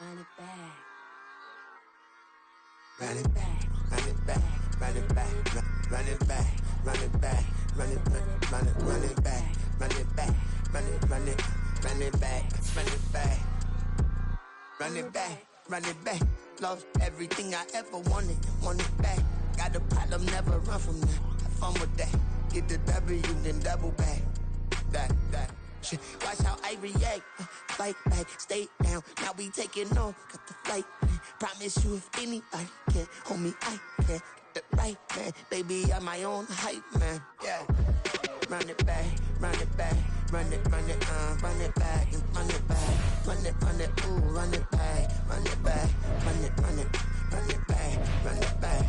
Run it back. Run it back, run it back, run it back, run it back, run it back, run it back, run it back, run it back, run it back, run it back, run it back, run it back, run it back. Lost everything I ever wanted it back. Got a problem, never run from that. Have fun with that. Get the W, then double back. That. Shit. Watch how I react. Fight back, stay down. Now we taking off. Got the flight. Promise you if anybody can, homie, I can. Get the right man. Baby, I'm my own hype man. Yeah. Run it back, run it back, run it back, and run it back, run it, ooh, run it back, run it back, run it back, run it back.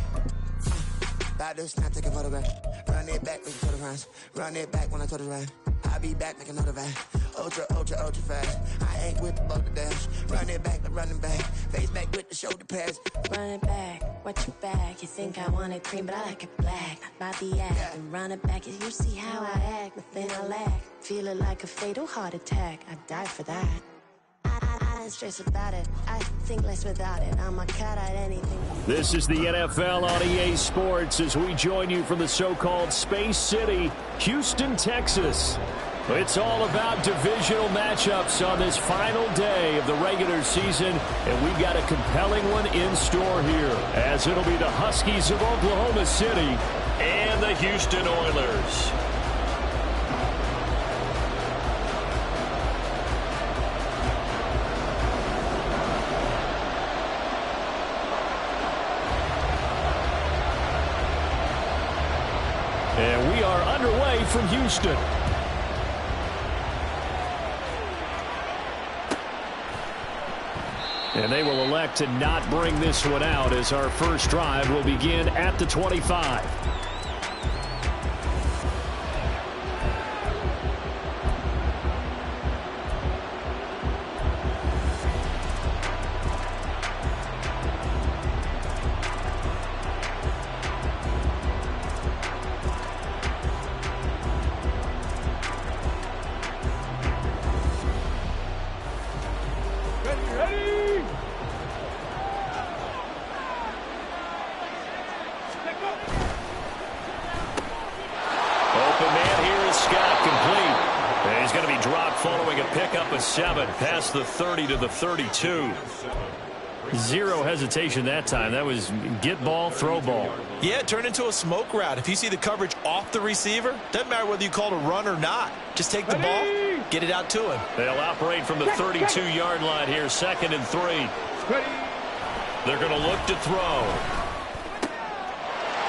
About this, not take a photograph. Run it back, make it to the runs. Run it back when I told it right. I'll be back, make another back. Ultra fast. I ain't with the boat to dash. Run it back, I'm running back. Face back with the shoulder pads. Run it back, watch your back. You think I want it cream, but I like it black. About the act, yeah. And run it back. You see how I act, nothing I lack. Feeling like a fatal heart attack. I'd die for that. I don't stress about it. I think less without it. I'm a cut at anything. This is the NFL on EA Sports as we join you from the so-called Space City, Houston, Texas. It's all about divisional matchups on this final day of the regular season, and we've got a compelling one in store here, as it'll be the Huskies of Oklahoma City and the Houston Oilers. And we are underway from Houston. And they will elect to not bring this one out as our first drive will begin at the 25. Past the 30 to the 32. Zero hesitation that time. That was get ball, throw ball. Yeah, it turned into a smoke route. If you see the coverage off the receiver, doesn't matter whether you call it a run or not. Just take the ball, get it out to him. They'll operate from the 32-yard line here, 2nd and 3. They're going to look to throw.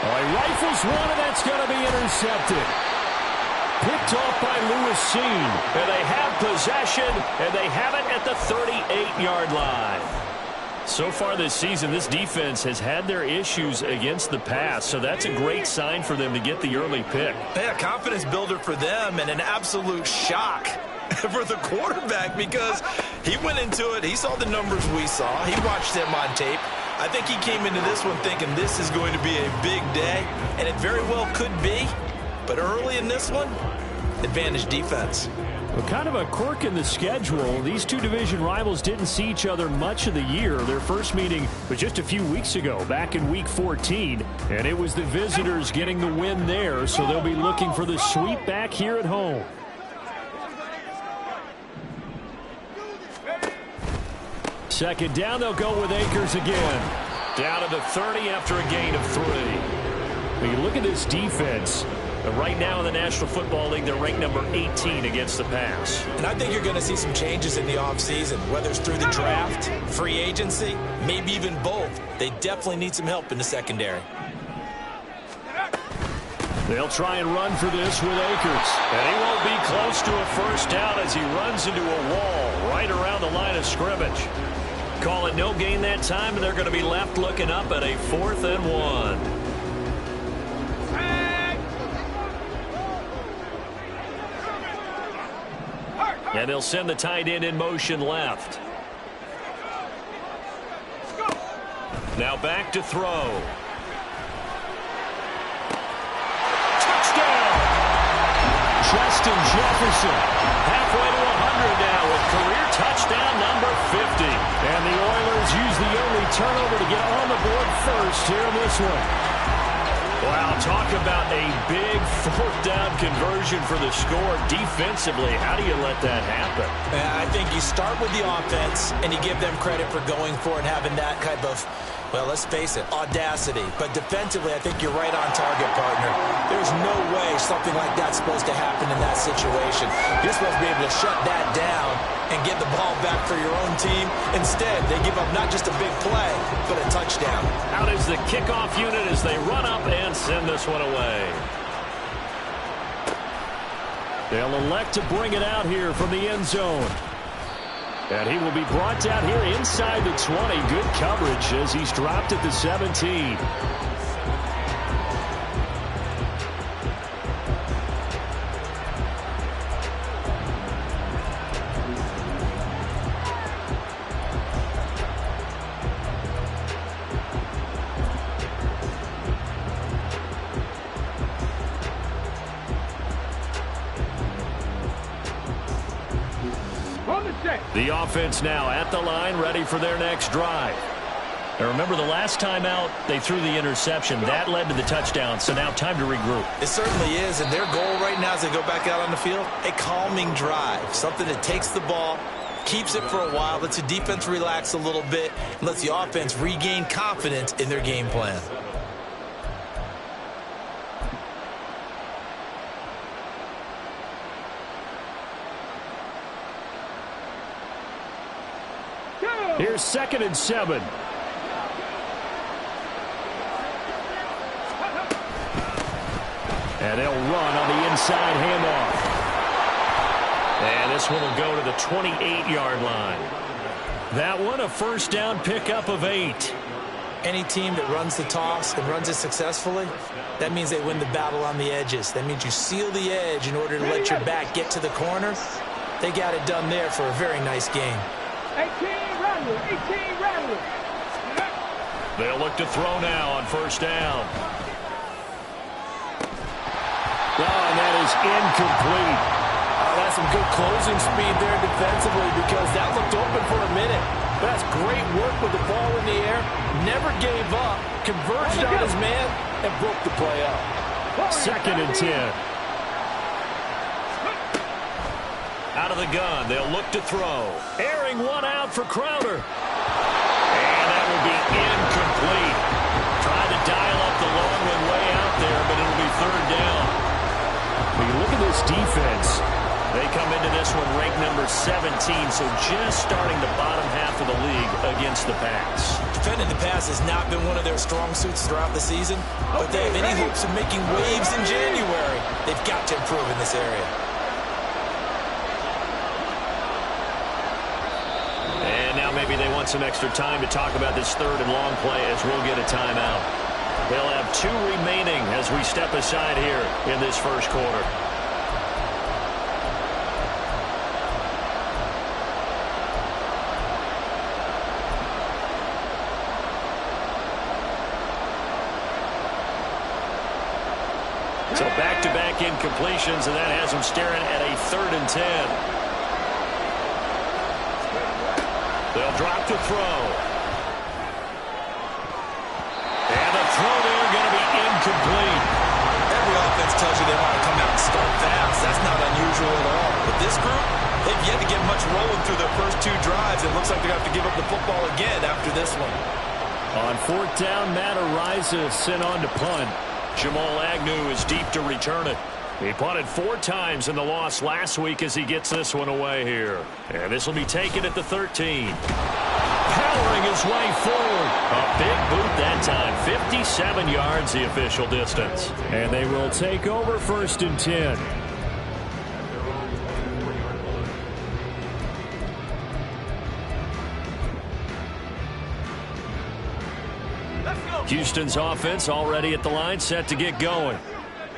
He rifles one, and that's going to be intercepted. Picked off by Lewis Seen, and they have possession, and they have it at the 38-yard line. So far this season, this defense has had their issues against the pass, so that's a great sign for them to get the early pick. Yeah, confidence builder for them, and an absolute shock for the quarterback because he went into it, he saw the numbers we saw, he watched them on tape. I think he came into this one thinking this is going to be a big day, and it very well could be. But early in this one, advantage defense. Well, kind of a quirk in the schedule. These two division rivals didn't see each other much of the year. Their first meeting was just a few weeks ago, back in Week 14. And it was the visitors getting the win there, so they'll be looking for the sweep back here at home. Second down, they'll go with Akers again. Down to the 30 after a gain of 3. When you look at this defense, right now in the National Football League, they're ranked number 18 against the pass. And I think you're going to see some changes in the offseason, whether it's through the draft, free agency, maybe even both. They definitely need some help in the secondary. They'll try and run for this with Akers. And he won't be close to a first down as he runs into a wall right around the line of scrimmage. Call it no gain that time, and they're going to be left looking up at a 4th and 1. And they'll send the tight end in motion left. Now back to throw. Touchdown! Justin Jefferson halfway to 100 now with career touchdown number 50. And the first here in this one. Wow, talk about a big fourth down conversion for the score. Defensively, how do you let that happen? I think you start with the offense, and you give them credit for going for it and having that type of, well, let's face it, audacity. But defensively, I think you're right on target, partner. There's no way something like that's supposed to happen in that situation. You're supposed to be able to shut that down and get the ball back for your own team. Instead, they give up not just a big play, but a touchdown. Out is the kickoff unit as they run up and send this one away. They'll elect to bring it out here from the end zone. And he will be brought down here inside the 20. Good coverage as he's dropped at the 17. The offense now at the line, ready for their next drive. And remember, the last time out, they threw the interception. That led to the touchdown, so now time to regroup. It certainly is, and their goal right now as they go back out on the field, a calming drive, something that takes the ball, keeps it for a while, lets the defense relax a little bit, and lets the offense regain confidence in their game plan. Here's 2nd and 7. And they'll run on the inside handoff. And this one will go to the 28-yard line. That one a first down pickup of 8. Any team that runs the toss and runs it successfully, that means they win the battle on the edges. That means you seal the edge in order to let your back get to the corner. They got it done there for a very nice game. 18 Rattler. They'll look to throw now on first down. Oh, and that is incomplete. That's some good closing speed there defensively because that looked open for a minute. But that's great work with the ball in the air. Never gave up. Converged on his man and broke the play up. 2nd and 10. Out of the gun, they'll look to throw. Airing one out for Crowder. And that will be incomplete. Trying to dial up the long one way out there, but it'll be 3rd down. When you look at this defense, they come into this one ranked number 17, so just starting the bottom half of the league against the pass. Defending the pass has not been one of their strong suits throughout the season, but they have any hopes of making waves in January. They've got to improve in this area. Maybe they want some extra time to talk about this 3rd and long play as we'll get a timeout. They'll have 2 remaining as we step aside here in this first quarter. So back-to-back incompletions, and that has them staring at a 3rd and 10. They'll drop to throw. And the throw there going to be incomplete. Every offense tells you they want to come out and start fast. That's not unusual at all. But this group, they've yet to get much rolling through their first 2 drives. It looks like they're going to have to give up the football again after this one. On 4th down, Matt Ariza sent on to punt. Jamal Agnew is deep to return it. He punted 4 times in the loss last week as he gets this one away here. And this will be taken at the 13. Powering his way forward. A big boot that time. 57 yards the official distance. And they will take over 1st and 10. Houston's offense already at the line, set to get going.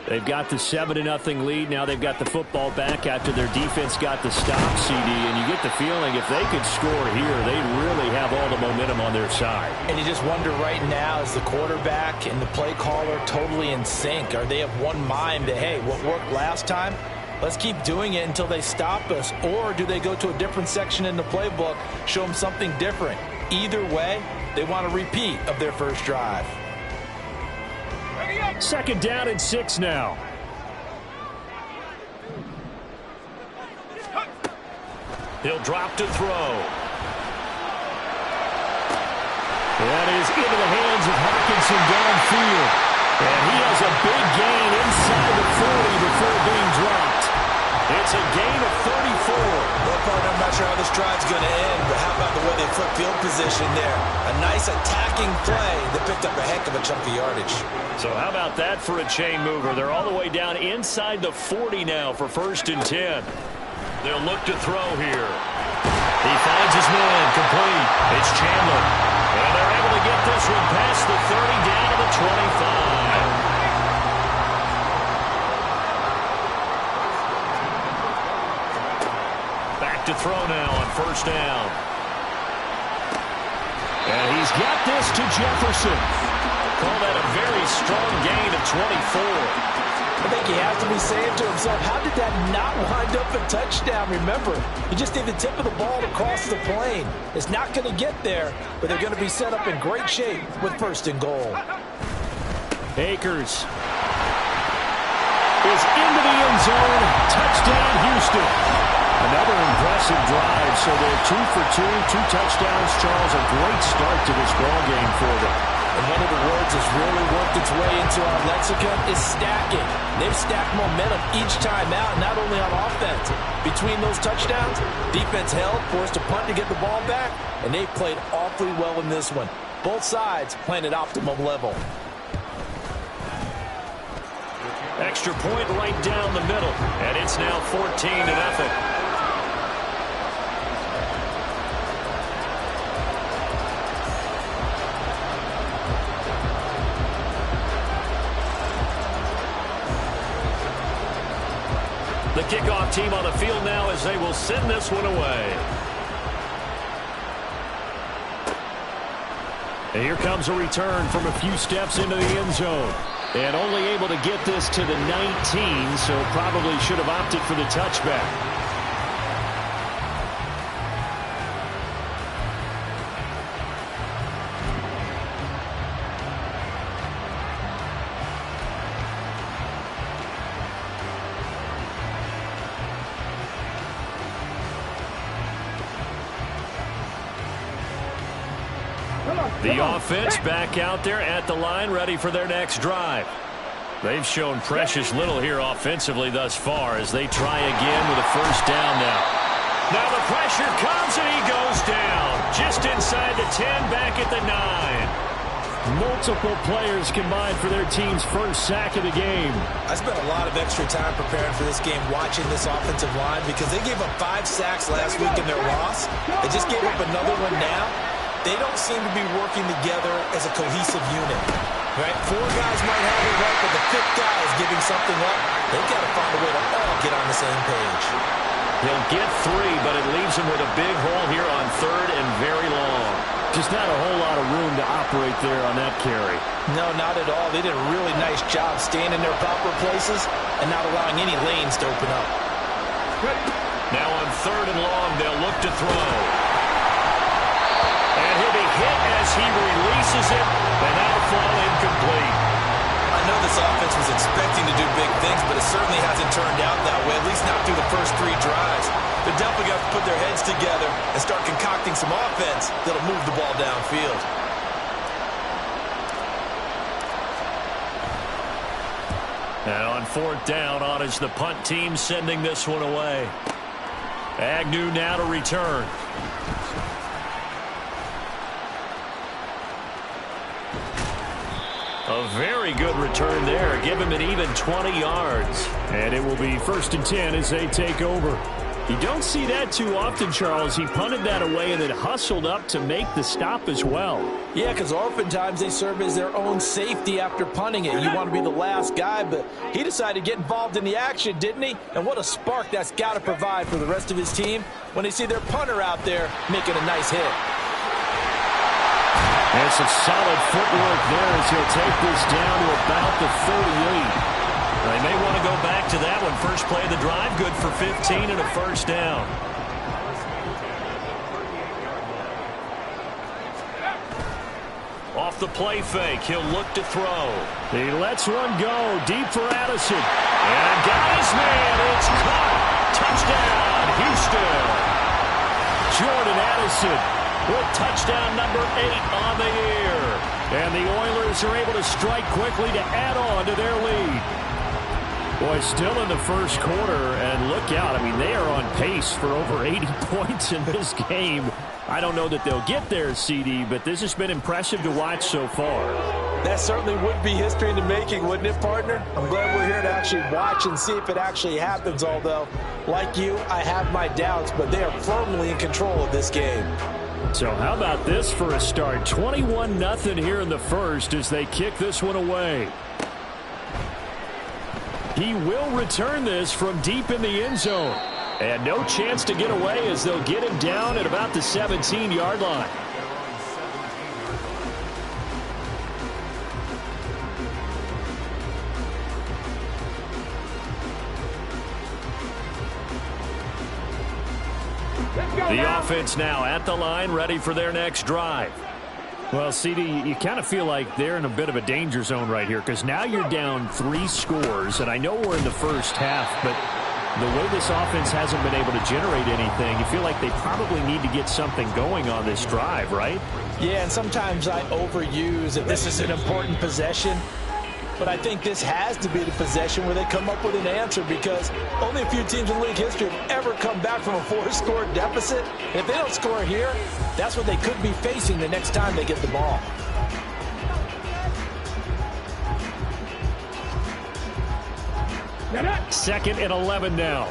They've got the 7-0 lead. Now they've got the football back after their defense got the stop, CD. And you get the feeling if they could score here, they'd really have all the momentum on their side. And you just wonder right now, is the quarterback and the play caller totally in sync? Are they of one mind that, hey, what worked last time, let's keep doing it until they stop us? Or do they go to a different section in the playbook, show them something different? Either way, They want a repeat of their first drive. Second down and 6 now. He'll drop to throw. That is into the hands of Hawkinson downfield. And he has a big gain inside the 40 before being dropped. It's a gain of 34. Well, partner, I'm not sure how this drive's going to end, but how about the way they flip field position there? A nice attacking play that picked up a heck of a chunk of yardage. So how about that for a chain mover? They're all the way down inside the 40 now for 1st and 10. They'll look to throw here. He finds his man complete. It's Chandler. And they're able to get this one past the 30 down to the 25. To throw now on 1st down. And he's got this to Jefferson. Call that a very strong gain of 24. I think he has to be saying to himself, how did that not wind up a touchdown? Remember, he just did the tip of the ball to cross the plane. It's not going to get there, but they're going to be set up in great shape with 1st and goal. Akers is into the end zone. Touchdown, Houston. Another impressive drive, so they're 2 for 2, 2 touchdowns. Charles, a great start to this ball game for them. And one of the words that's really worked its way into our lexicon is stacking. They've stacked momentum each time out, not only on offense. Between those touchdowns, defense held, forced a punt to get the ball back, and they played awfully well in this one. Both sides playing at optimum level. Extra point right down the middle, and it's now 14-0. The kickoff team on the field now as they will send this one away. And here comes a return from a few steps into the end zone. And only able to get this to the 19, so probably should have opted for the touchback. The offense back out there at the line, ready for their next drive. They've shown precious little here offensively thus far as they try again with a 1st down now. Now the pressure comes and he goes down. Just inside the 10, back at the 9. Multiple players combined for their team's 1st sack of the game. I spent a lot of extra time preparing for this game watching this offensive line because they gave up 5 sacks last week in their loss. They just gave up another one now. They don't seem to be working together as a cohesive unit. Right? 4 guys might have it right, but the 5th guy is giving something up. They've got to find a way to all get on the same page. He'll get 3, but it leaves him with a big hole here on 3rd and very long. Just not a whole lot of room to operate there on that carry. No, not at all. They did a really nice job staying in their proper places and not allowing any lanes to open up. Now on 3rd and long, they'll look to throw. And he'll be hit as he releases it, and that'll fall incomplete. I know this offense was expecting to do big things, but it certainly hasn't turned out that way, at least not through the first 3 drives. They're definitely going to put their heads together and start concocting some offense that'll move the ball downfield. Now on 4th down, on is the punt team sending this one away. Agnew now to return. A very good return there. Give him an even 20 yards. And it will be 1st and 10 as they take over. You don't see that too often, Charles. He punted that away and then hustled up to make the stop as well. Yeah, because oftentimes they serve as their own safety after punting it. You want to be the last guy, but he decided to get involved in the action, didn't he? And what a spark that's got to provide for the rest of his team when they see their punter out there making a nice hit. And some solid footwork there as he'll take this down to about the 38. They may want to go back to that one. First play of the drive, good for 15 and a 1st down. off the play fake. He'll look to throw. He lets one go deep for Addison. And got his man. It's caught. Touchdown, Houston. Jordan Addison with touchdown number 8 on the year. And the Oilers are able to strike quickly to add on to their lead. Boy, still in the first quarter, and look out. I mean, they are on pace for over 80 points in this game. I don't know that they'll get there, CD, but this has been impressive to watch so far. That certainly would be history in the making, wouldn't it, partner? I'm glad we're here to actually watch and see if it actually happens, although, like you, I have my doubts, but they are firmly in control of this game. So how about this for a start? 21-0 here in the first as they kick this one away. He will return this from deep in the end zone. And no chance to get away as they'll get him down at about the 17-yard line. The offense now at the line, ready for their next drive. Well, CD, you kind of feel like they're in a bit of a danger zone right here because now you're down 3 scores, and I know we're in the first half, but the way this offense hasn't been able to generate anything, you feel like they probably need to get something going on this drive, right? Yeah, and sometimes I overuse if this is an important possession. But I think this has to be the possession where they come up with an answer because only a few teams in league history have ever come back from a 4-score deficit. And if they don't score here, that's what they could be facing the next time they get the ball. Second and 11 now.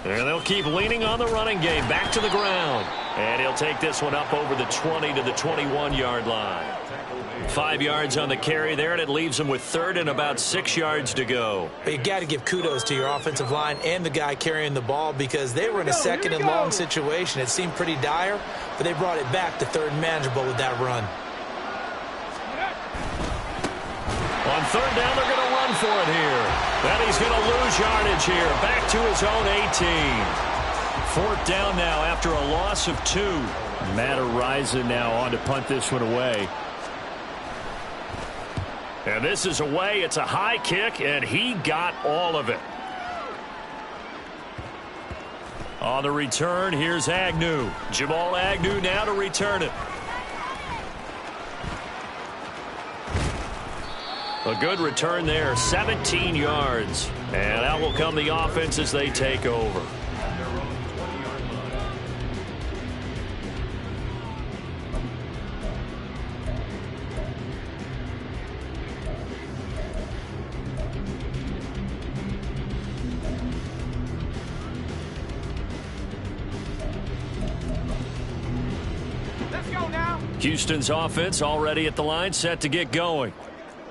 And they'll keep leaning on the running game. Back to the ground. And he'll take this one up over the 20 to the 21-yard line. 5 yards on the carry there, and it leaves him with third and about 6 yards to go. You got to give kudos to your offensive line and the guy carrying the ball because they were in a second and long situation. It seemed pretty dire, but they brought it back to third and manageable with that run. On third down, they're going to run for it here. Then he's going to lose yardage here. Back to his own 18. Fourth down now after a loss of 2. Matt Araiza now on to punt this one away. And this is away. It's a high kick, and he got all of it. On the return, here's Agnew. Jamal Agnew now to return it. A good return there, 17 yards. And out will come the offense as they take over. Houston's offense already at the line, set to get going.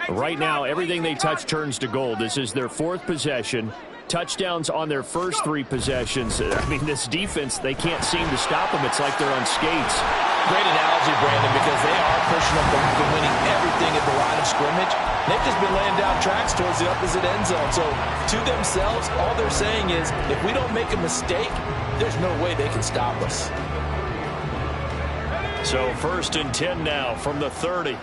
Right now, everything they touch turns to gold. This is their 4th possession. Touchdowns on their first 3 possessions. I mean, this defense, they can't seem to stop them. It's like they're on skates. Great analogy, Brandon, because they are pushing up the winning everything at the line of scrimmage. They've just been laying down tracks towards the opposite end zone. So, to themselves, all they're saying is, if we don't make a mistake, there's no way they can stop us. So, first and 10 now from the 30.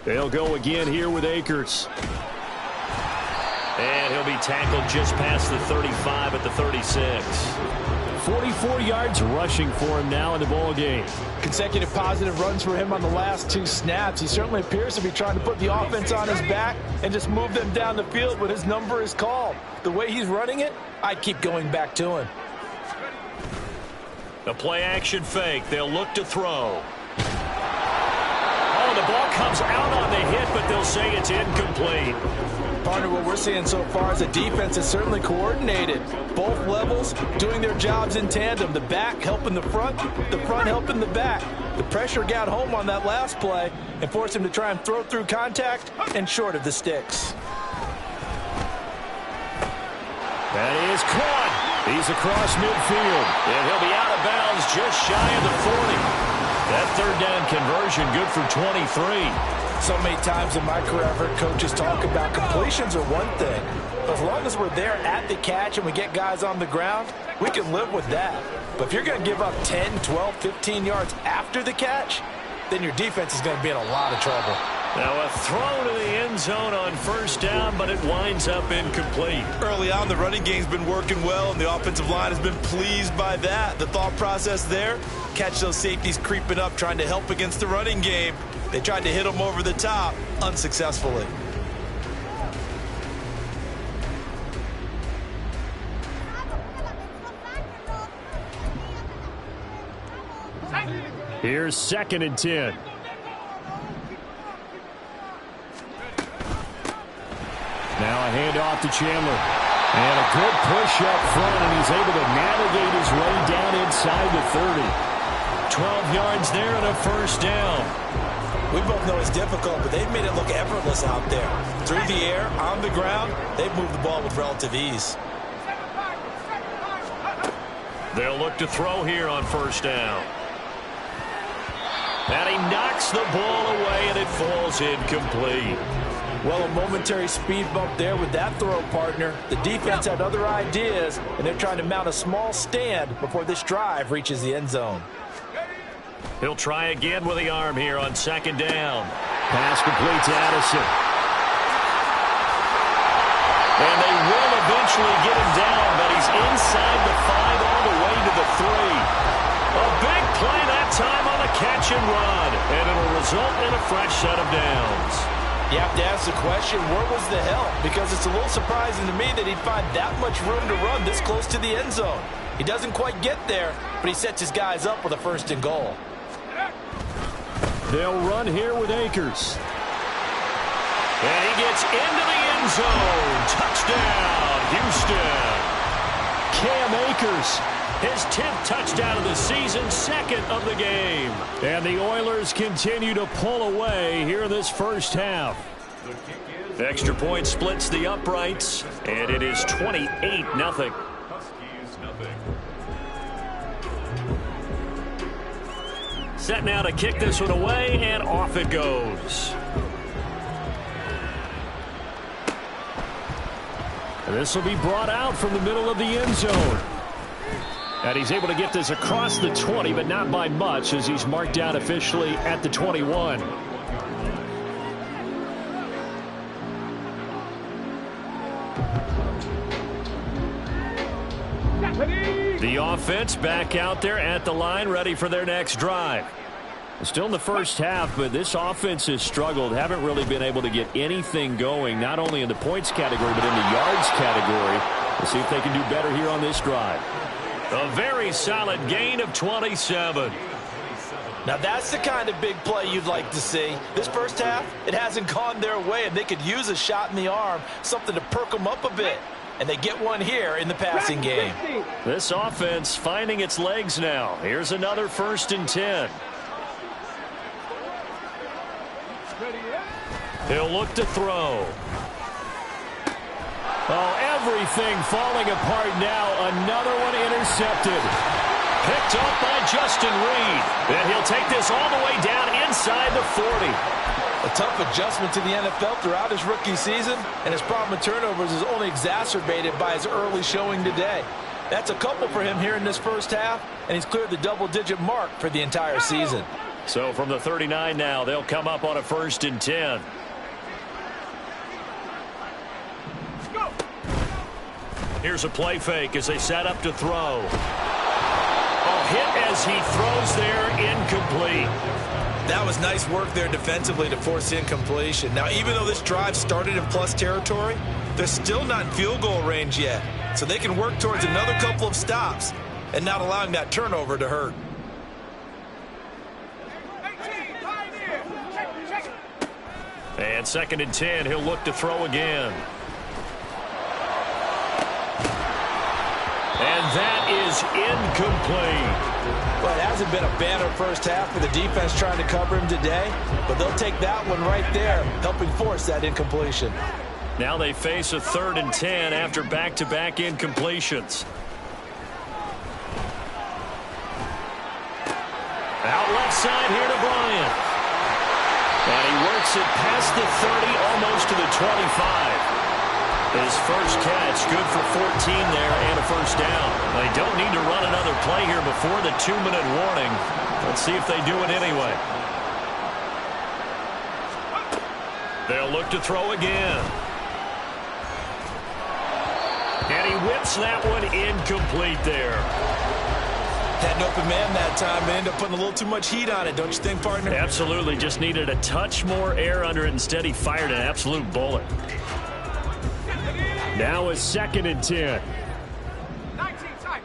They'll go again here with Akers. And he'll be tackled just past the 35 at the 36. 44 yards rushing for him now in the ball game. Consecutive positive runs for him on the last 2 snaps. He certainly appears to be trying to put the offense on his back and just move them down the field when his number is called. The way he's running it, I'd keep going back to him. The play action fake. They'll look to throw. Oh, the ball comes out on the hit, but they'll say it's incomplete. Partner, what we're seeing so far is the defense is certainly coordinated. Both levels doing their jobs in tandem. The back helping the front helping the back. The pressure got home on that last play and forced him to try and throw through contact and short of the sticks. That is caught. He's across midfield, and he'll be out of bounds just shy of the 40. That third down conversion good for 23. So many times in my career, I've heard coaches talk about completions are one thing. But as long as we're there at the catch and we get guys on the ground, we can live with that. But if you're going to give up 10, 12, 15 yards after the catch, then your defense is going to be in a lot of trouble. Now a throw to the end zone on first down, but it winds up incomplete. Early on, the running game's been working well, and the offensive line has been pleased by that. The thought process there, catch those safeties creeping up, trying to help against the running game. They tried to hit them over the top, unsuccessfully. Here's 2nd and 10. Now a handoff to Chandler. And a good push up front, and he's able to navigate his way down inside the 30. 12 yards there and a first down. We both know it's difficult, but they've made it look effortless out there. Through the air, on the ground, they've moved the ball with relative ease. They'll look to throw here on first down. And he knocks the ball away, and it falls incomplete. Well, a momentary speed bump there with that throw, partner. The defense had other ideas, and they're trying to mount a small stand before this drive reaches the end zone. He'll try again with the arm here on 2nd down. Pass complete to Addison. And they will eventually get him down, but he's inside the 5 all the way to the 3. A big play that time on the catch and run, and it'll result in a fresh set of downs. You have to ask the question, where was the help? Because it's a little surprising to me that he'd find that much room to run this close to the end zone. He doesn't quite get there, but he sets his guys up with a 1st and goal. They'll run here with Akers. And he gets into the end zone. Touchdown, Houston. Cam Akers, his 10th touchdown of the season, 2nd of the game. And the Oilers continue to pull away here in this first half. Extra point splits the uprights, and it is 28-0. Set now to kick this one away, and off it goes. And this will be brought out from the middle of the end zone. And he's able to get this across the 20, but not by much, as he's marked down officially at the 21. The offense back out there at the line, ready for their next drive. Still in the first half, but this offense has struggled. Haven't really been able to get anything going, not only in the points category, but in the yards category. We'll see if they can do better here on this drive. A very solid gain of 27. Now that's the kind of big play you'd like to see. This first half, it hasn't gone their way, and they could use a shot in the arm, something to perk them up a bit. And they get one here in the passing game. This offense finding its legs now. Here's another 1st and 10. He'll look to throw. Oh, everything falling apart now. Another one intercepted. Picked up by Justin Reed. And he'll take this all the way down inside the 40. A tough adjustment to the NFL throughout his rookie season, and his problem with turnovers is only exacerbated by his early showing today. That's a couple for him here in this first half, and he's cleared the double-digit mark for the entire season. So from the 39 now, they'll come up on a 1st and 10. Here's a play fake as they set up to throw. Oh, hit as he throws there, incomplete. That was nice work there defensively to force incompletion. Now, even though this drive started in plus territory, they're still not in field goal range yet. So they can work towards another couple of stops and not allowing that turnover to hurt. And 2nd and 10, he'll look to throw again. And that is incomplete. Well, it hasn't been a banner first half for the defense trying to cover him today, but they'll take that one right there, helping force that incompletion. Now they face a 3rd and 10 after back-to-back incompletions. Out left side here to Bryant. And he works it past the 30, almost to the 25. His first catch, good for 14 there and a first down. They don't need to run another play here before the 2-minute warning. Let's see if they do it anyway. They'll look to throw again. And he whips that one incomplete there. Had an open man that time and ended up putting a little too much heat on it, don't you think, partner? Absolutely. Just needed a touch more air under it. Instead, he fired an absolute bullet. Now a 2nd and 10. 19 tight.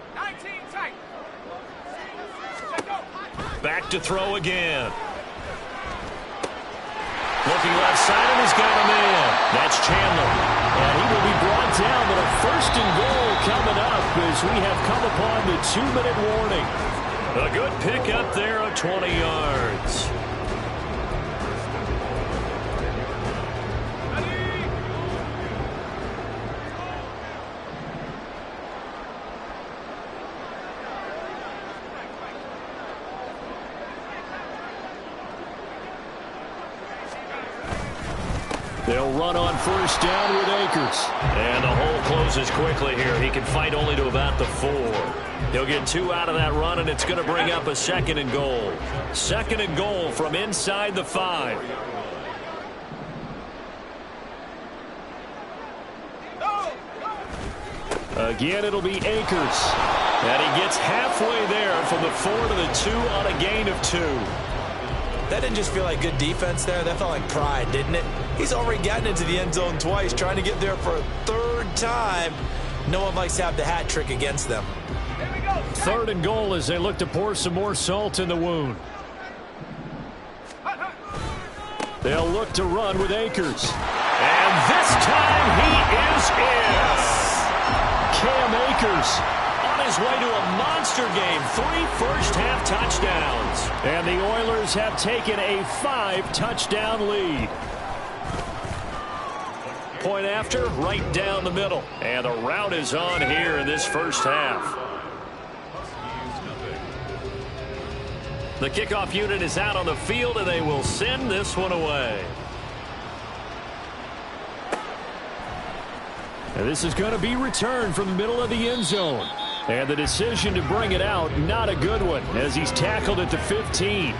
Back to throw again. Looking left side, and he's got a man. That's Chandler. And he will be brought down, but a 1st and goal coming up as we have come upon the 2-minute warning. A good pickup there of 20 yards. They'll run on 1st down with Akers. And the hole closes quickly here. He can fight only to about the 4. He'll get 2 out of that run, and it's going to bring up a 2nd and goal. 2nd and goal from inside the 5. Again, it'll be Akers. And he gets halfway there from the 4 to the 2 on a gain of 2. That didn't just feel like good defense there. That felt like pride, didn't it? He's already gotten into the end zone twice, trying to get there for a 3rd time. No one likes to have the hat trick against them. 3rd and goal as they look to pour some more salt in the wound. They'll look to run with Akers. And this time he is in. Cam Akers on his way to a monster game. 3 first-half touchdowns. And the Oilers have taken a 5-touchdown lead. Point after, right down the middle. And the route is on here in this first half. The kickoff unit is out on the field, and they will send this one away. And this is going to be returned from the middle of the end zone. And the decision to bring it out, not a good one, as he's tackled at the 15.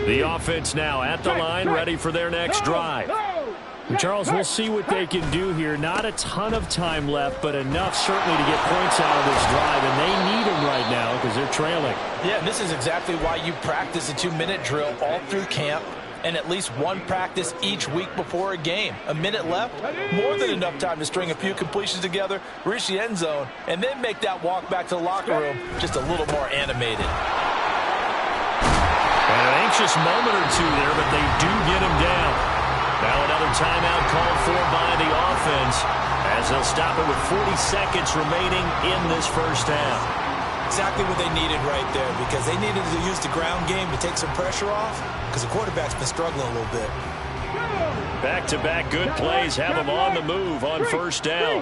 The offense now at the line, ready for their next drive. And Charles, we'll see what they can do here. Not a ton of time left, but enough certainly to get points out of this drive, and they need them right now because they're trailing. Yeah, and this is exactly why you practice a 2-minute drill all through camp and at least one practice each week before a game. A minute left, more than enough time to string a few completions together, reach the end zone, and then make that walk back to the locker room just a little more animated. And an anxious moment or two there, but they do get him down. Now another timeout called for by the offense as they'll stop it with 40 seconds remaining in this first half. Exactly what they needed right there, because they needed to use the ground game to take some pressure off, because the quarterback's been struggling a little bit. Back-to-back good plays have him on the move on first down.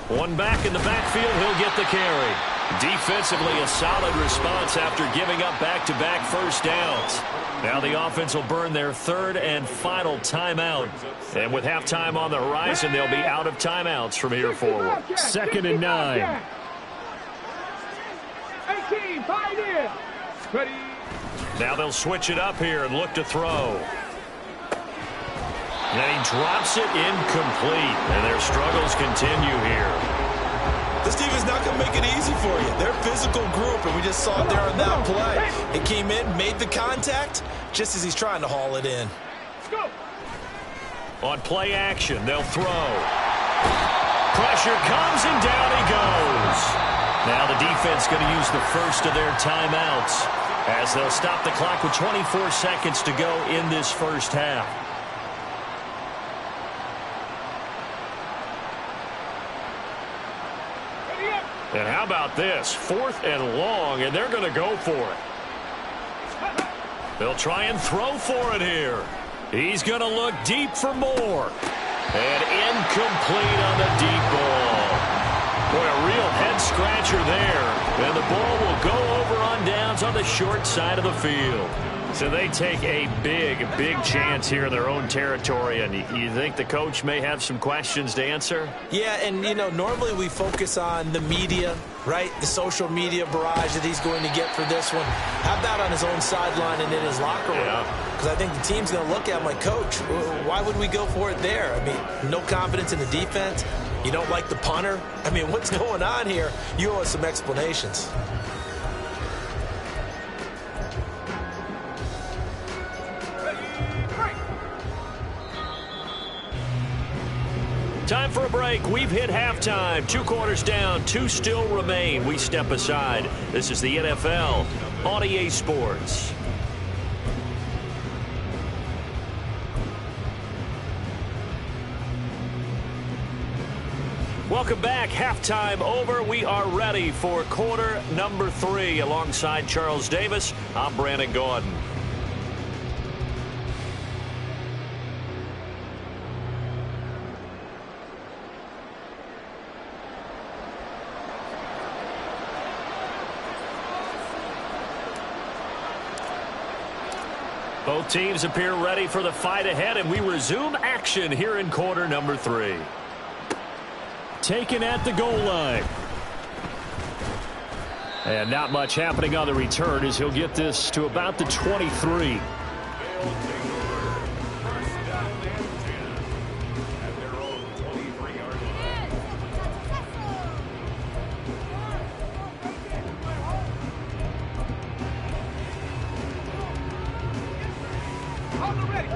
One back in the backfield, he'll get the carry. Defensively, a solid response after giving up back-to-back first downs. Now the offense will burn their 3rd and final timeout. And with halftime on the horizon, they'll be out of timeouts from here forward. 2nd and 9. 18, 5 in. Ready. Now they'll switch it up here and look to throw. And he drops it incomplete. And their struggles continue here. This team is not going to make it easy for you. They're a physical group, and we just saw it there on that play. It came in, made the contact, just as he's trying to haul it in. On play action, they'll throw. Pressure comes, and down he goes. Now the defense going to use the first of their timeouts as they'll stop the clock with 24 seconds to go in this first half. And how about this? 4th and long, and they're going to go for it. They'll try and throw for it here. He's going to look deep for more. And incomplete on the deep ball. Boy, a real head-scratcher there. And the ball will go over on downs on the short side of the field. So they take a big chance here in their own territory. And you think the coach may have some questions to answer? Yeah, and, you know, normally we focus on the media, right? The social media barrage that he's going to get for this one. How about on his own sideline and in his locker room? Because I think the team's going to look at him like, Coach, why would we go for it there? I mean, no confidence in the defense. You don't like the punter? I mean, what's going on here? You owe us some explanations. Time for a break. We've hit halftime. 2 quarters down. 2 still remain. We step aside. This is the NFL on EA Sports. Welcome back. Halftime over. We are ready for quarter number 3. Alongside Charles Davis, I'm Brandon Gordon. Both teams appear ready for the fight ahead, and we resume action here in quarter number 3. Taken at the goal line. And not much happening on the return as he'll get this to about the 23.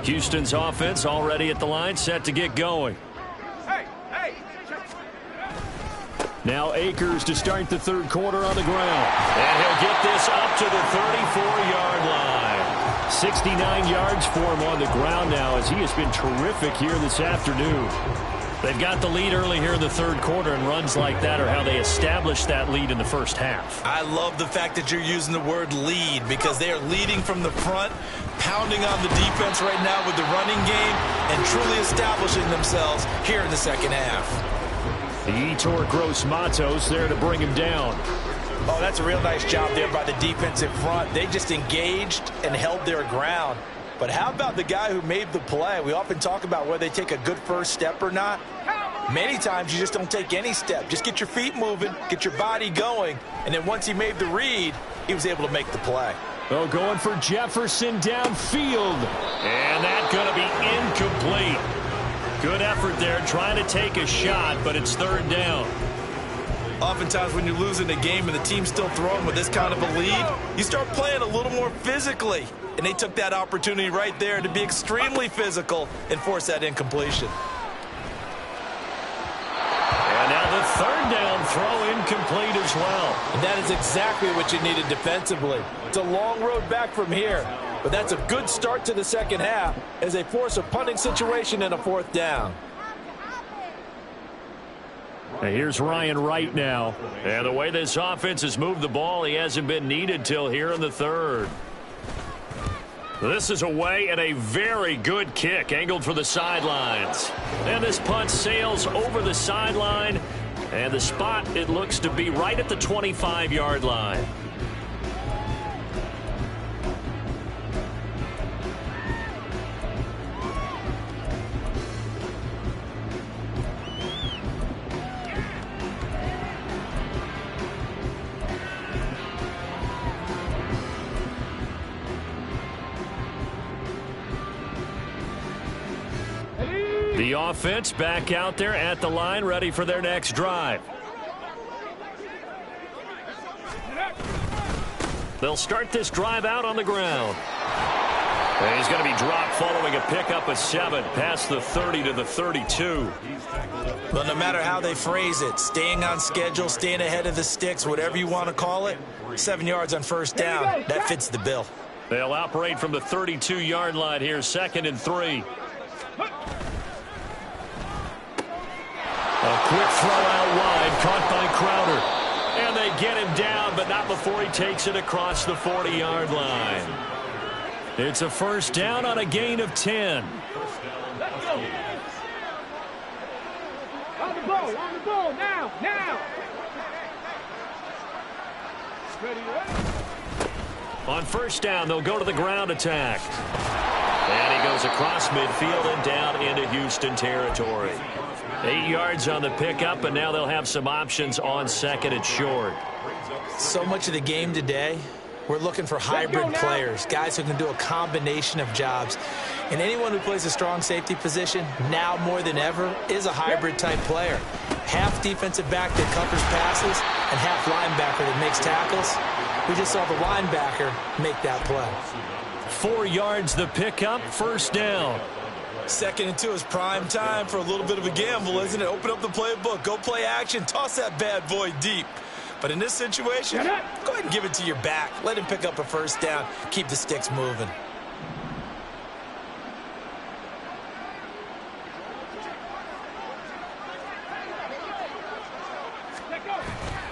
Houston's offense already at the line, set to get going. Now Akers to start the 3rd quarter on the ground. And he'll get this up to the 34-yard line. 69 yards for him on the ground now as he has been terrific here this afternoon. They've got the lead early here in the 3rd quarter, and runs like that are how they established that lead in the first half. I love the fact that you're using the word lead because they are leading from the front, pounding on the defense right now with the running game, and truly establishing themselves here in the 2nd half. The Etor Gross Matos there to bring him down. Oh, that's a real nice job there by the defensive front. They just engaged and held their ground. But how about the guy who made the play? We often talk about whether they take a good first step or not. Many times you just don't take any step. Just get your feet moving, get your body going, and then once he made the read, he was able to make the play. Oh, going for Jefferson downfield. And that's going to be incomplete. Good effort there, trying to take a shot, but it's 3rd down. Oftentimes when you're losing a game and the team's still throwing with this kind of a lead, you start playing a little more physically. And they took that opportunity right there to be extremely physical and force that incompletion. And now the 3rd down throw incomplete as well. And that is exactly what you needed defensively. It's a long road back from here. But that's a good start to the 2nd half as they force a punting situation and a 4th down. And here's Ryan Wright now. And the way this offense has moved the ball, he hasn't been needed till here in the 3rd. This is away and a very good kick angled for the sidelines. And this punt sails over the sideline. And the spot, it looks to be right at the 25-yard line. The offense back out there at the line, ready for their next drive. They'll start this drive out on the ground. And he's going to be dropped following a pickup of 7 past the 30 to the 32. Well, no matter how they phrase it, staying on schedule, staying ahead of the sticks, whatever you want to call it, 7 yards on 1st down, that fits the bill. They'll operate from the 32-yard line here, 2nd and 3. A quick throw out wide, caught by Crowder. but not before he takes it across the 40-yard line. It's a first down on a gain of 10. Let's go. On the ball, now. Ready, On first down, they'll go to the ground attack. And he goes across midfield and down into Houston territory. 8 yards on the pickup, and now they'll have some options on second and short. So much of the game today, we're looking for hybrid players, guys who can do a combination of jobs. And anyone who plays a strong safety position, now more than ever, is a hybrid-type player. Half defensive back that covers passes and half linebacker that makes tackles. We just saw the linebacker make that play. 4 yards the pickup, first down. 2nd and 2 is prime time for a little bit of a gamble, isn't it? Open up the playbook, go play action, toss that bad boy deep. But in this situation, go ahead and give it to your back. Let him pick up a first down. Keep the sticks moving.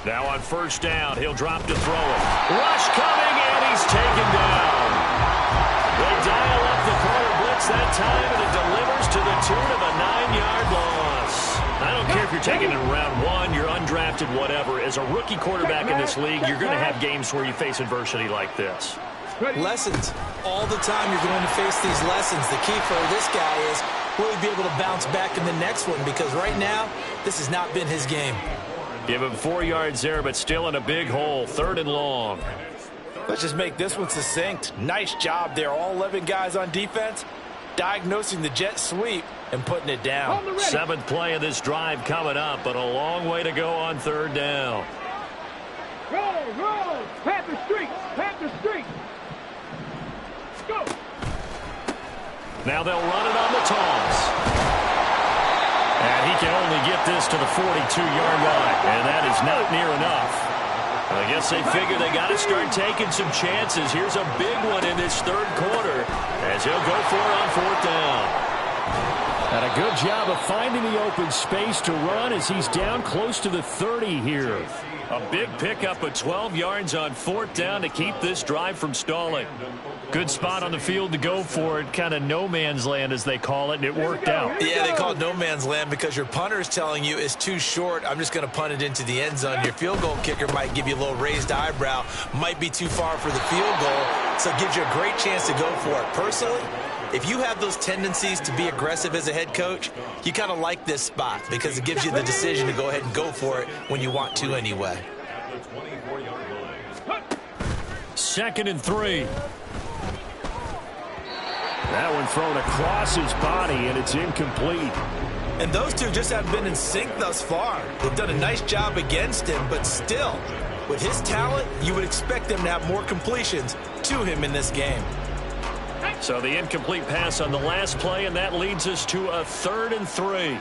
Now on first down, he'll drop to throw it. Rush coming, and he's taken down. They dial up the corner blitz that time, and it delivers to the tune of a 9-yard loss. I don't care if you're taking it in round 1, you're undrafted, whatever. As a rookie quarterback in this league, you're going to have games where you face adversity like this. Lessons. All the time you're going to face these lessons. The key for this guy is will he be able to bounce back in the next one? Because right now, this has not been his game. Give him 4 yards there, but still in a big hole. 3rd and long. Let's just make this one succinct. Nice job there. All 11 guys on defense, diagnosing the jet sweep and putting it down. 7th play of this drive coming up, but a long way to go on 3rd down. Roll. Panther Street. Go. Now they'll run it on the toss. And he can only get this to the 42-yard line, and that is not near enough. I guess they figure they got to start taking some chances. Here's a big one in this 3rd quarter as he'll go for it on 4th down. And a good job of finding the open space to run as he's down close to the 30 here. A big pickup of 12 yards on 4th down to keep this drive from stalling. Good spot on the field to go for it, kind of no man's land as they call it, and it worked out. Yeah, they call it no man's land because your punter is telling you it's too short. I'm just going to punt it into the end zone. Your field goal kicker might give you a little raised eyebrow, might be too far for the field goal, so it gives you a great chance to go for it. Personally, if you have those tendencies to be aggressive as a head coach, you kind of like this spot because it gives you the decision to go ahead and go for it when you want to anyway. 2nd and 3. That one thrown across his body, and it's incomplete. And those two just haven't been in sync thus far. They've done a nice job against him, but still, with his talent, you would expect them to have more completions to him in this game. So the incomplete pass on the last play, and that leads us to a 3rd and 3.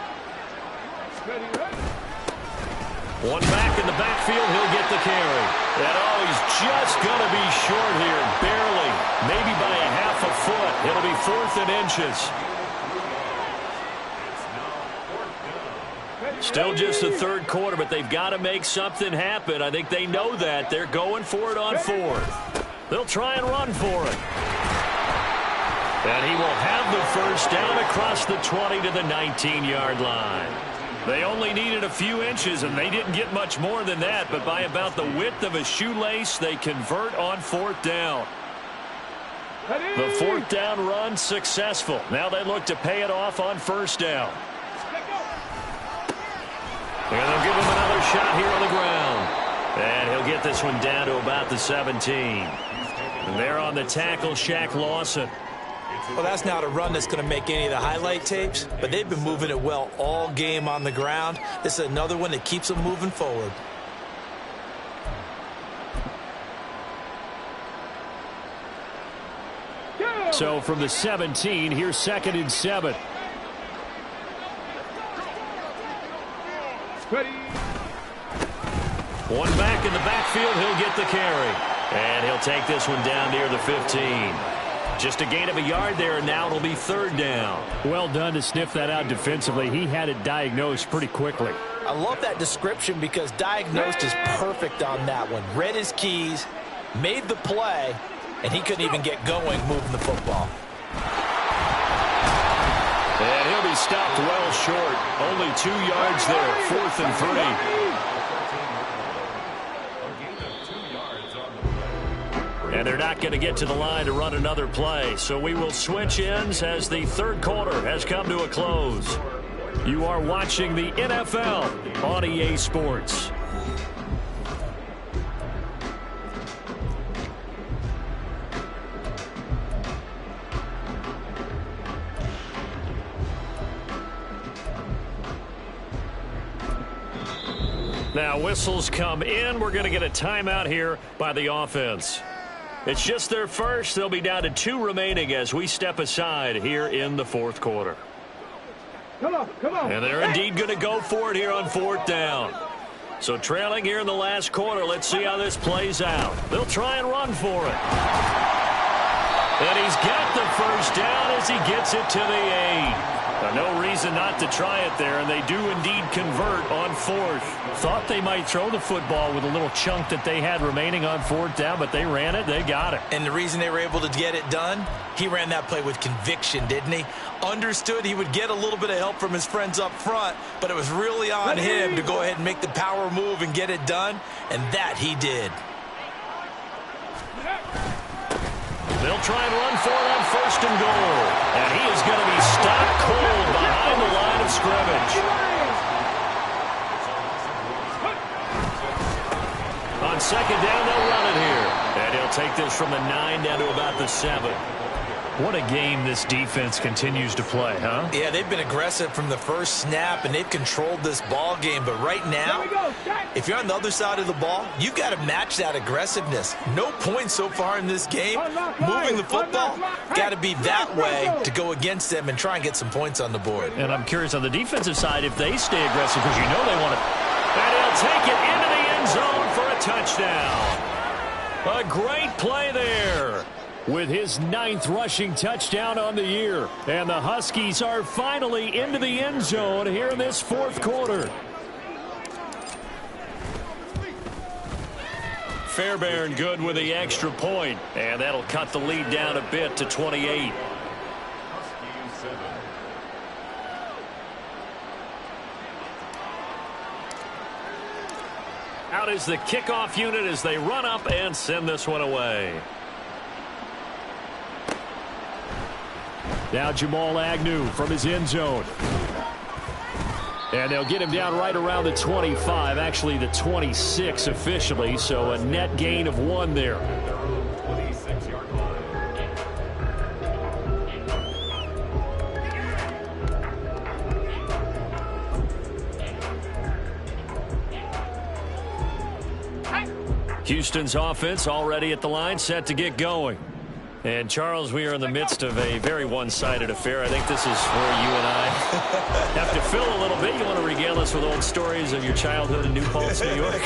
One back in the backfield, he'll get the carry. And he's just going to be short here, barely, maybe by a half a foot. It'll be 4th and inches. Still just the 3rd quarter, but they've got to make something happen. I think they know that. They're going for it on 4th. They'll try and run for it. And he will have the first down across the 20 to the 19-yard line. They only needed a few inches, and they didn't get much more than that, but by about the width of a shoelace, they convert on 4th down. The 4th down run successful. Now they look to pay it off on 1st down. And they'll give him another shot here on the ground. And he'll get this one down to about the 17. And there on the tackle, Shaq Lawson. Well, that's not a run that's going to make any of the highlight tapes, but they've been moving it well all game on the ground. This is another one that keeps them moving forward. So from the 17, here's 2nd and 7. One back in the backfield, he'll get the carry. And he'll take this one down near the 15. Just a gain of a yard there, and now it'll be third down. Well done to sniff that out defensively. He had it diagnosed pretty quickly. I love that description because diagnosed is perfect on that one. Read his keys, made the play, and he couldn't even get going moving the football. And he'll be stopped well short. Only 2 yards there, 4th and 3. And they're not going to get to the line to run another play. So we will switch ends as the third quarter has come to a close. You are watching the NFL on EA Sports. Now whistles come in. We're going to get a timeout here by the offense. It's just their first. They'll be down to 2 remaining as we step aside here in the fourth quarter. Come on, come on. And they're indeed going to go for it here on 4th down. So trailing here in the last quarter. Let's see how this plays out. They'll try and run for it. And he's got the first down as he gets it to the 8. No reason not to try it there, and they do indeed convert on 4th. Thought they might throw the football with a little chunk that they had remaining on 4th down, but they ran it. They got it. And the reason they were able to get it done, he ran that play with conviction, didn't he? Understood he would get a little bit of help from his friends up front, but it was really on him to go ahead and make the power move and get it done, and that he did. They'll try and run for it on 1st and goal. And he is going to be stopped cold behind the line of scrimmage. On 2nd down, they'll run it here. And he'll take this from the 9 down to about the 7. What a game this defense continues to play, huh? Yeah, they've been aggressive from the first snap, and they've controlled this ball game. But right now, if you're on the other side of the ball, you've got to match that aggressiveness. No points so far in this game. Moving the football, got to be that way to go against them and try and get some points on the board. And I'm curious on the defensive side if they stay aggressive, because you know they want to. And he'll take it into the end zone for a touchdown. A great play there, with his 9th rushing touchdown on the year. And the Huskies are finally into the end zone here in this 4th quarter. Fairbairn good with the extra point, and that'll cut the lead down a bit to 28. Out is the kickoff unit as they run up and send this one away. Now Jamal Agnew from his end zone. And they'll get him down right around the 25, actually the 26 officially, so a net gain of 1 there. Houston's offense already at the line, set to get going. And, Charles, we are in the midst of a very one-sided affair. I think this is where you and I have to fill a little bit. You want to regale us with old stories of your childhood in New Paltz, New York?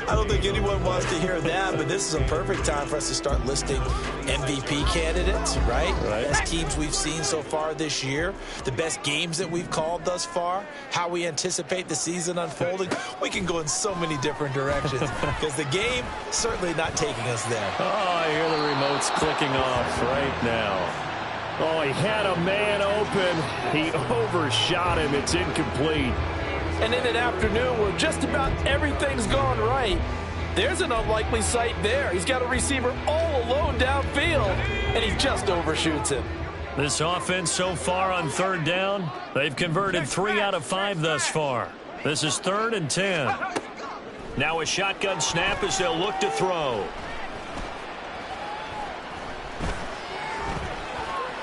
I don't think anyone wants to hear that, but this is a perfect time for us to start listing MVP candidates, right? Best teams we've seen so far this year, the best games that we've called thus far, how we anticipate the season unfolding. We can go in so many different directions because the game certainly not taking us there. Oh, I hear the remotes clicking off right now. Oh, he had a man open. He overshot him. It's incomplete. And in an afternoon where just about everything's gone right, there's an unlikely sight there. He's got a receiver all alone downfield, and he just overshoots him. This offense so far on 3rd down, they've converted 3 out of 5 thus far. This is 3rd and 10. Now a shotgun snap as they'll look to throw.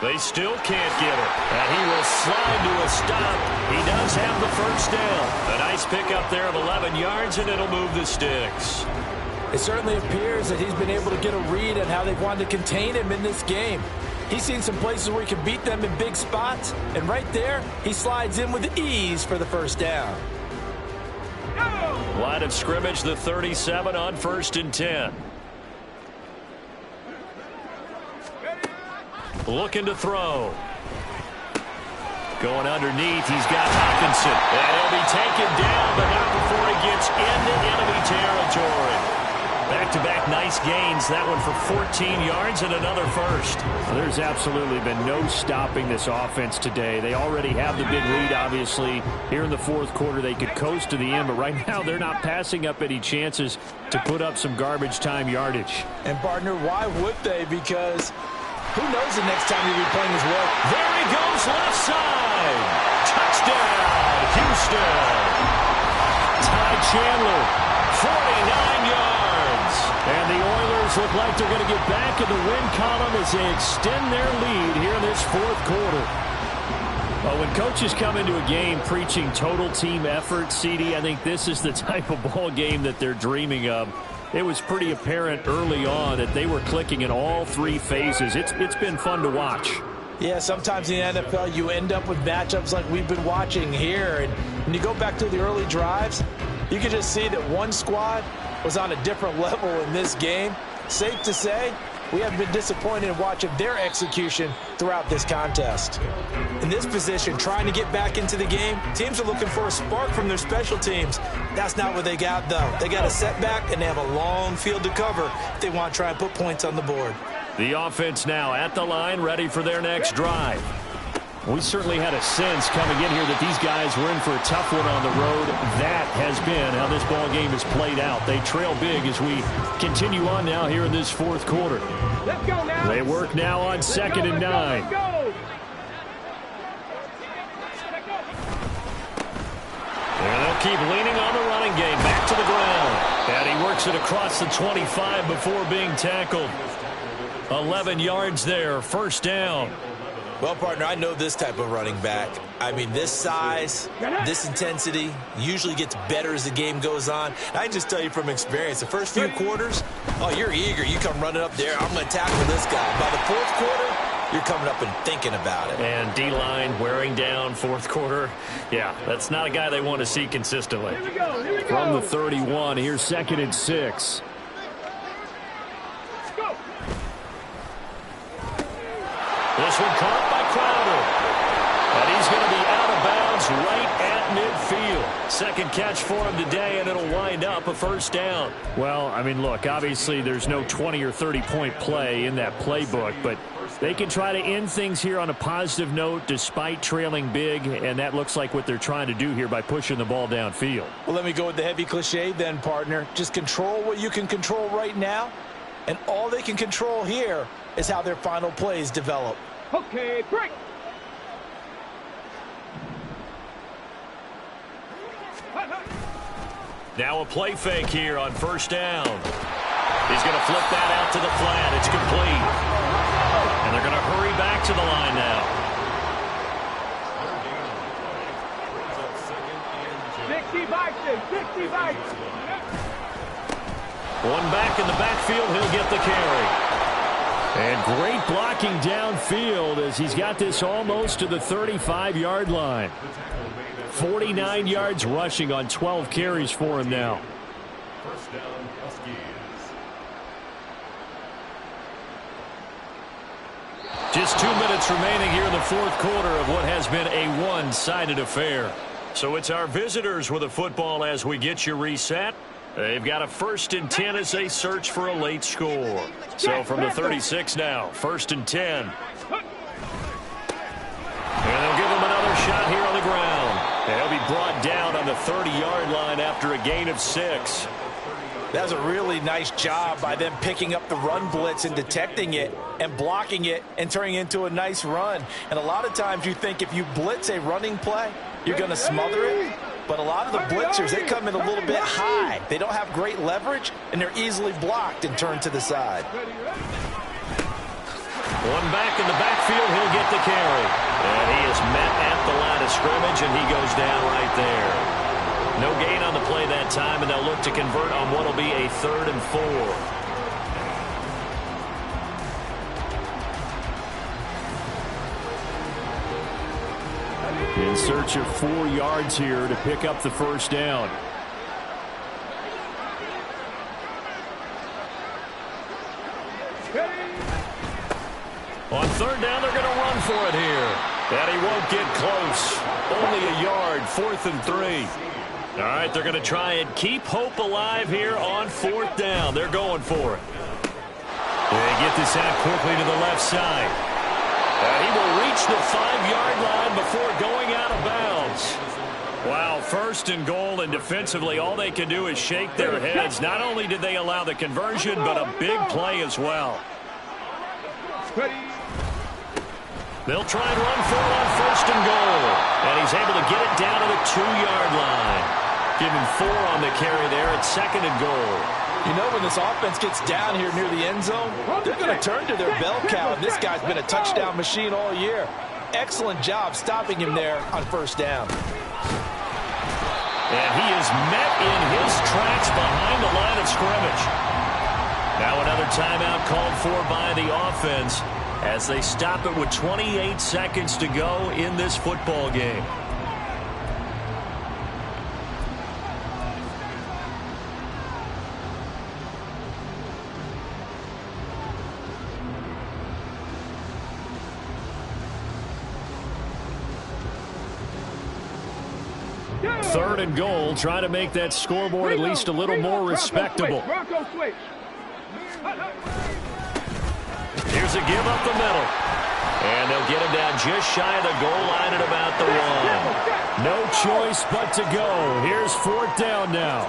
They still can't get it. And he will slide to a stop. He does have the first down. A nice pickup there of 11 yards, and it'll move the sticks. It certainly appears that he's been able to get a read on how they've wanted to contain him in this game. He's seen some places where he can beat them in big spots, and right there, he slides in with ease for the first down. Line of scrimmage, the 37 on 1st and 10. looking to throw. Going underneath, he's got Hawkinson. And he'll be taken down, but not before he gets into enemy territory. Back-to-back nice gains. That one for 14 yards and another first. Well, there's absolutely been no stopping this offense today. They already have the big lead, obviously. Here in the fourth quarter, they could coast to the end, but right now they're not passing up any chances to put up some garbage time yardage. And, partner, why would they? Because who knows the next time you'll be playing as well. There he goes, left side. Touchdown, Houston. Ty Chandler, 49 yards. And the Oilers look like they're going to get back in the win column as they extend their lead here in this fourth quarter. Well, when coaches come into a game preaching total team effort, CD, I think this is the type of ball game that they're dreaming of. It was pretty apparent early on that they were clicking in all three phases. It's been fun to watch. Yeah, sometimes in the NFL you end up with matchups like we've been watching here. And when you go back to the early drives, you can just see that one squad was on a different level in this game. Safe to say, we haven't been disappointed in watching their execution throughout this contest. In this position, trying to get back into the game, teams are looking for a spark from their special teams. That's not what they got, though. They got a setback, and they have a long field to cover if they want to try and put points on the board. The offense now at the line, ready for their next drive. We certainly had a sense coming in here that these guys were in for a tough one on the road. That has been how this ball game has played out. They trail big as we continue on now here in this fourth quarter. Let's go now. They work now on 2nd and 9. Let's go. And they'll keep leaning on the running game. Back to the ground. And he works it across the 25 before being tackled. 11 yards there, first down. Well, partner, I know this type of running back. I mean, this size, this intensity usually gets better as the game goes on. I just tell you from experience, the first few quarters, oh, you're eager. You come running up there, I'm going to tackle this guy. By the fourth quarter, you're coming up and thinking about it. And D-line wearing down fourth quarter. Yeah, that's not a guy they want to see consistently. Here we go. From the 31, here's 2nd and 6. Go. This one caught by Crowder. And he's going to be out of bounds right at midfield. Second catch for him today, and it'll wind up a first down. Well, I mean, look, obviously there's no 20 or 30-point play in that playbook, but they can try to end things here on a positive note despite trailing big, and that looks like what they're trying to do here by pushing the ball downfield. Well, let me go with the heavy cliche then, partner. Just control what you can control right now, and all they can control here is how their final plays develop. Okay, break. Now a play fake here on first down. He's going to flip that out to the flat. It's complete. And they're going to hurry back to the line now. 60 Vikings, 60 Vikings. One back in the backfield, he'll get the carry. And great blocking downfield as he's got this almost to the 35-yard line. 49 yards rushing on 12 carries for him now. First down, Huskies. Just 2 minutes remaining here in the fourth quarter of what has been a one-sided affair. So it's our visitors with a football as we get you reset. They've got a 1st and 10 as they search for a late score. So from the 36 now, 1st and 10. And they'll give him another shot here on the ground. And he'll be brought down on the 30-yard line after a gain of 6. That was a really nice job by them picking up the run blitz and detecting it and blocking it and turning it into a nice run. And a lot of times you think if you blitz a running play, you're going to smother it. But a lot of the blitzers, they come in a little bit high. They don't have great leverage, and they're easily blocked and turned to the side. One back in the backfield, he'll get the carry. And he is met at the line of scrimmage, and he goes down right there. No gain on the play that time, and they'll look to convert on what will be a 3rd and 4. In search of 4 yards here to pick up the first down. On third down, they're going to run for it here. And he won't get close. Only a yard, 4th and 3. All right, they're going to try and keep hope alive here on 4th down. They're going for it. They get this out quickly to the left side. And he will reach the 5-yard line before going out of bounds. Wow, 1st and goal, and defensively all they can do is shake their heads. Not only did they allow the conversion, but a big play as well. They'll try and run for it on 1st and goal. And he's able to get it down to the 2-yard line. Give him 4 on the carry there at 2nd and goal. You know, when this offense gets down here near the end zone, they're going to turn to their bell cow, and this guy's been a touchdown machine all year. Excellent job stopping him there on 1st down. And he is met in his tracks behind the line of scrimmage. Now another timeout called for by the offense as they stop it with 28 seconds to go in this football game. Third and goal, trying to make that scoreboard at least a little more respectable. Here's a give up the middle. And they'll get him down just shy of the goal line at about the 1. No choice but to go. Here's 4th down now.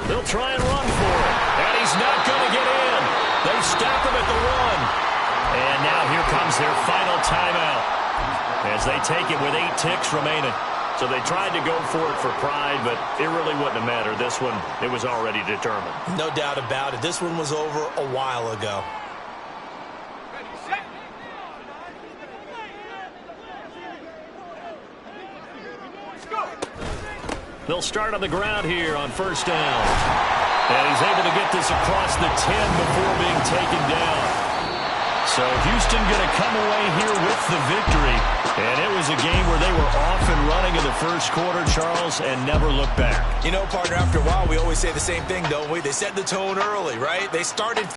They'll try and run for it. And he's not going to get in. They stop him at the 1. And now here comes their final timeout as they take it with 8 ticks remaining. So they tried to go for it for pride, but it really wouldn't have mattered. This one, it was already determined. No doubt about it. This one was over a while ago. They'll start on the ground here on 1st down. And he's able to get this across the 10 before being taken down. So Houston going to come away here with the victory. And it was a game where they were off and running in the first quarter, Charles, and never looked back. You know, partner, after a while, we always say the same thing, don't we? They set the tone early, right? They started